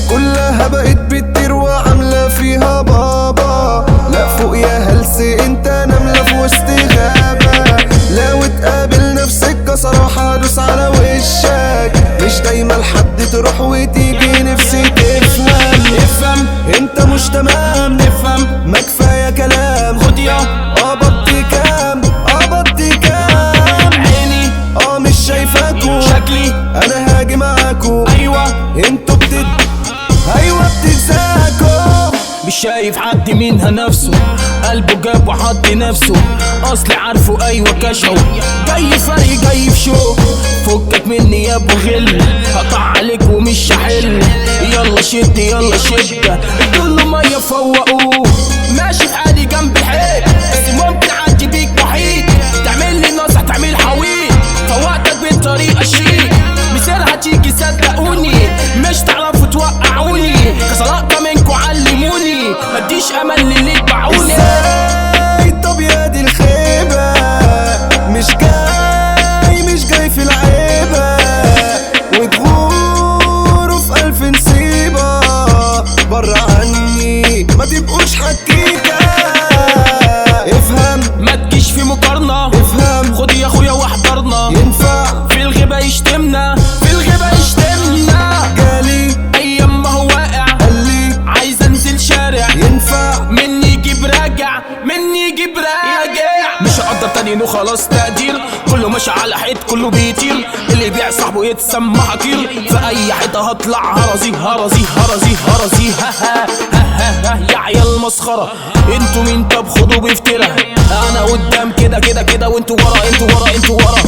كلها بقت بتطير وعاملة فيها بابا. لا فوق يا هلس انت نملة في وسط غابة. لو تقابل نفسك صراحة دوس على وشك. مش دايما لحد تروح وتيجي نفسي افهم انت مش تمام. نفهم ما كفاية كلام. خد يا قبضتي كام عيني مش شايفاكو. شكلي انا هاجي معاكو. ايوه انتوا بتتزاكوا. مش شايف حد منها نفسه. قلبه جاب وحط نفسه. اصلي عارفه ايوه كشو. جاي فرق جاي في شو. فكك مني يا ابو غل. هقطع عليك ومش هحل. يلا شد يلا شد. كله ميه فوقوه. ماشي في حالي جنب الحيط. بس ممكن اعدي بيك محيط. تعمل لي نصح تعمل حويط. فوقتك بالطريقه شيك. مسيرها تيجي صدقوني. مش تعرفوا توقعوني. كسرقة منكوا علموني. مديش امل للي اتبعوني. طب يا دي الخيبة. مش جاي في العيبة. وتغوروا في ألف نصيبة. برا عني ما تبقوش حكيكة. افهم ما تجيش في مقارنة. افهم خد يا اخويا واحضرنا. ينفع في الغيبة يشتمنا. جالي ايام ما هو واقع. قالي عايز انزل شارع. ينفع مني يجيب راجع. مش هقدر تاني انه خلاص تقدير. كله ماشي على حيط كله بيطير. اللي يبيع صاحبه يتسمى حقير. في اي حته هطلع هرزي. ها يا عيال مسخره. انتوا مين طب خدوا بفترة. انا قدام كده وانتوا ورا.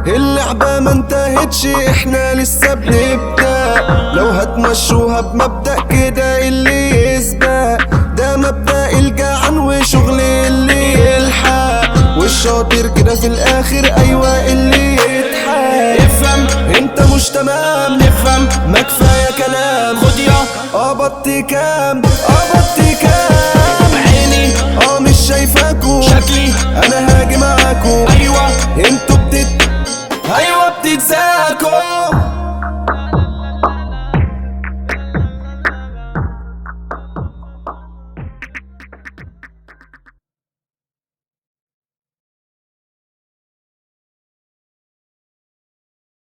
اللعبة ما انتهتش احنا لسه بنبدأ. لو هتمشوها بمبدأ كده اللي يسبق. ده مبدأ الجعان وشغل اللي يلحق. والشاطر كده في الاخر ايوه اللي يضحك. افهم انت مش تمام. نفهم ما كفاية كلام. خد يا قبضتي كام عيني مش شايفاكو. شكلي انا هاجي معاكو. ايوه انتوا بتتزاكوا.